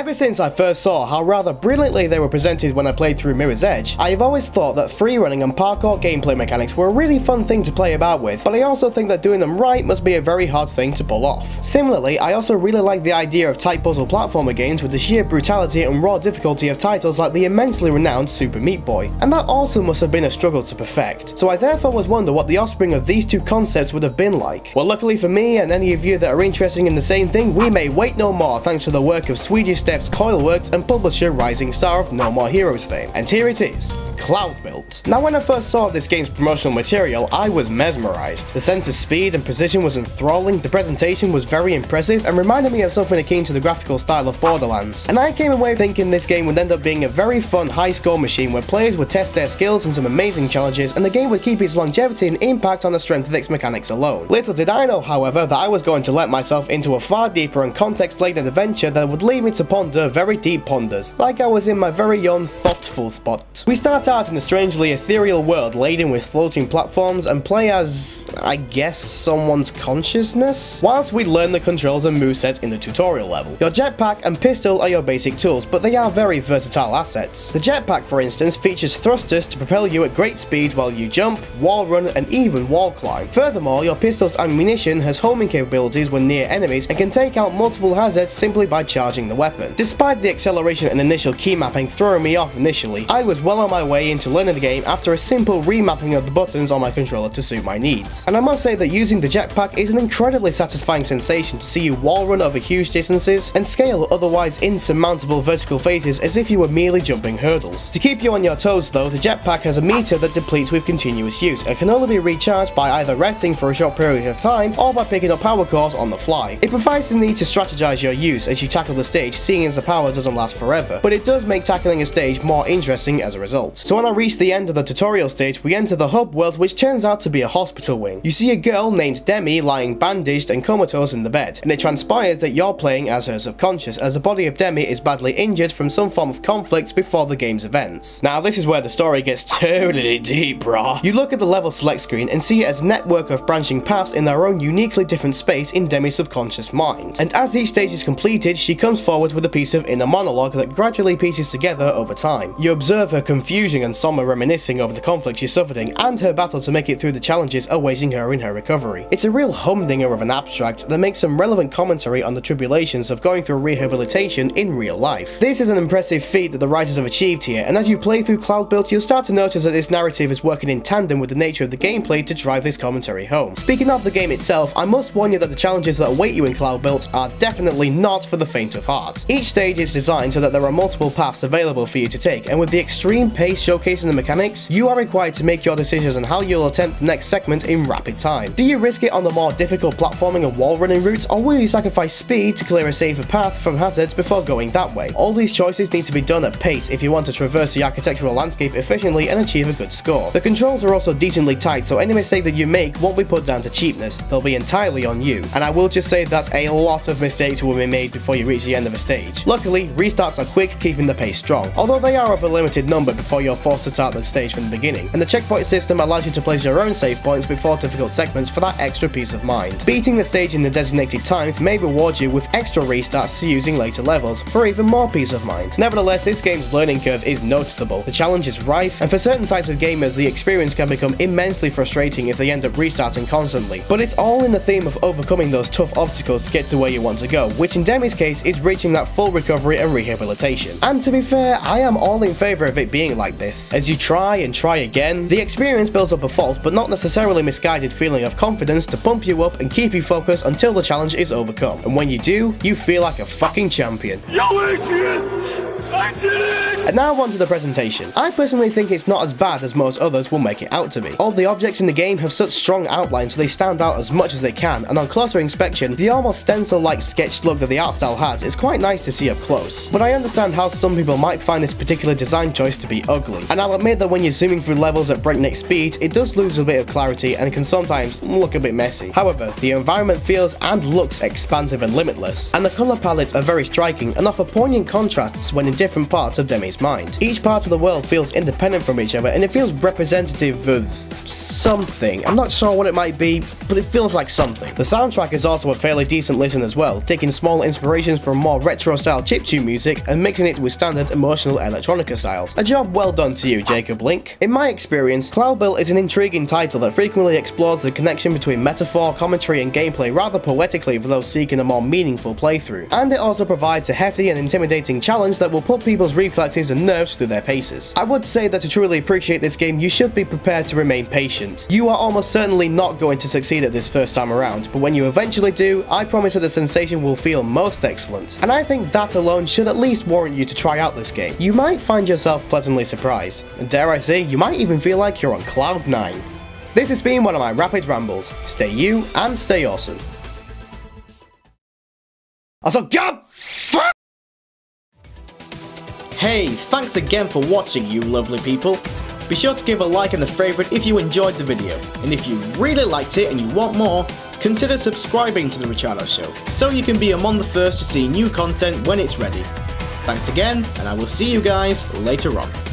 Ever since I first saw how rather brilliantly they were presented when I played through Mirror's Edge, I have always thought that freerunning and parkour gameplay mechanics were a really fun thing to play about with, but I also think that doing them right must be a very hard thing to pull off. Similarly, I also really like the idea of tight puzzle platformer games with the sheer brutality and raw difficulty of titles like the immensely renowned Super Meat Boy, and that also must have been a struggle to perfect. So I therefore would wonder what the offspring of these two concepts would have been like. Well, luckily for me and any of you that are interested in the same thing, we may wait no more thanks to the work of Swedish-developed Coilworks and publisher Rising Star of No More Heroes fame. And here it is, Cloudbuilt. Now when I first saw this game's promotional material, I was mesmerized. The sense of speed and precision was enthralling, the presentation was very impressive and reminded me of something akin to the graphical style of Borderlands. And I came away thinking this game would end up being a very fun high score machine where players would test their skills in some amazing challenges and the game would keep its longevity and impact on the strength of its mechanics alone. Little did I know, however, that I was going to let myself into a far deeper and context-laden adventure that would lead me to ponder very deep ponders, like I was in my very own thoughtful spot. We start out in a strangely ethereal world laden with floating platforms and play as, I guess, someone's consciousness? Whilst we learn the controls and movesets in the tutorial level. Your jetpack and pistol are your basic tools, but they are very versatile assets. The jetpack, for instance, features thrusters to propel you at great speed while you jump, wall run, and even wall climb. Furthermore, your pistol's ammunition has homing capabilities when near enemies and can take out multiple hazards simply by charging the weapon. Despite the acceleration and initial key mapping throwing me off initially, I was well on my way into learning the game after a simple remapping of the buttons on my controller to suit my needs. And I must say that using the jetpack is an incredibly satisfying sensation to see you wall run over huge distances and scale otherwise insurmountable vertical phases as if you were merely jumping hurdles. To keep you on your toes though, the jetpack has a meter that depletes with continuous use and can only be recharged by either resting for a short period of time or by picking up power cores on the fly. It provides the need to strategize your use as you tackle the stage, seeing as the power doesn't last forever, but it does make tackling a stage more interesting as a result. So when I reach the end of the tutorial stage, we enter the hub world, which turns out to be a hospital wing. You see a girl named Demi lying bandaged and comatose in the bed, and it transpires that you're playing as her subconscious, as the body of Demi is badly injured from some form of conflict before the game's events. Now this is where the story gets totally deep, brah. You look at the level select screen and see it as a network of branching paths in their own uniquely different space in Demi's subconscious mind. And as each stage is completed, she comes forward with a piece of inner monologue that gradually pieces together over time. You observe her confusion and somber reminiscing over the conflict she's suffering and her battle to make it through the challenges awaiting her in her recovery. It's a real humdinger of an abstract that makes some relevant commentary on the tribulations of going through rehabilitation in real life. This is an impressive feat that the writers have achieved here, and as you play through Cloudbuilt, you'll start to notice that this narrative is working in tandem with the nature of the gameplay to drive this commentary home. Speaking of the game itself, I must warn you that the challenges that await you in Cloudbuilt are definitely not for the faint of heart. Each stage is designed so that there are multiple paths available for you to take, and with the extreme pace showcasing the mechanics, you are required to make your decisions on how you'll attempt the next segment in rapid time. Do you risk it on the more difficult platforming and wall running routes, or will you sacrifice speed to clear a safer path from hazards before going that way? All these choices need to be done at pace if you want to traverse the architectural landscape efficiently and achieve a good score. The controls are also decently tight, so any mistake that you make won't be put down to cheapness, they'll be entirely on you. And I will just say that a lot of mistakes will be made before you reach the end of a stage. Luckily, restarts are quick, keeping the pace strong, although they are of a limited number before you're forced to start the stage from the beginning, and the checkpoint system allows you to place your own save points before difficult segments for that extra peace of mind. Beating the stage in the designated times may reward you with extra restarts to use in later levels for even more peace of mind. Nevertheless, this game's learning curve is noticeable, the challenge is rife, and for certain types of gamers the experience can become immensely frustrating if they end up restarting constantly. But it's all in the theme of overcoming those tough obstacles to get to where you want to go, which in Demi's case is reaching that full recovery and rehabilitation. And to be fair, I am all in favour of it being like this. As you try and try again, the experience builds up a false but not necessarily misguided feeling of confidence to pump you up and keep you focused until the challenge is overcome. And when you do, you feel like a fucking champion. Yo, Adrian! I did it! And now on to the presentation. I personally think it's not as bad as most others will make it out to be. All the objects in the game have such strong outlines so they stand out as much as they can, and on closer inspection, the almost stencil-like sketched look that the art style has is quite nice to see up close. But I understand how some people might find this particular design choice to be ugly, and I'll admit that when you're zooming through levels at breakneck speed, it does lose a bit of clarity and can sometimes look a bit messy. However, the environment feels and looks expansive and limitless, and the colour palettes are very striking and offer poignant contrasts when in different different parts of Demi's mind. Each part of the world feels independent from each other, and it feels representative of something. I'm not sure what it might be, but it feels like something. The soundtrack is also a fairly decent listen as well, taking small inspirations from more retro-style chiptune music and mixing it with standard emotional electronica styles. A job well done to you, Jacob Link. In my experience, Cloudbuilt is an intriguing title that frequently explores the connection between metaphor, commentary, and gameplay rather poetically for those seeking a more meaningful playthrough. And it also provides a hefty and intimidating challenge that will put people's reflexes and nerves through their paces. I would say that to truly appreciate this game, you should be prepared to remain patient. You are almost certainly not going to succeed at this first time around, but when you eventually do, I promise that the sensation will feel most excellent. And I think that alone should at least warrant you to try out this game. You might find yourself pleasantly surprised, and dare I say, you might even feel like you're on cloud 9. This has been one of my rapid rambles. Stay you and stay awesome. Also, God fuck! Hey, thanks again for watching, you lovely people. Be sure to give a like and a favourite if you enjoyed the video, and if you really liked it and you want more, consider subscribing to The Richaado Show, so you can be among the first to see new content when it's ready. Thanks again, and I will see you guys later on.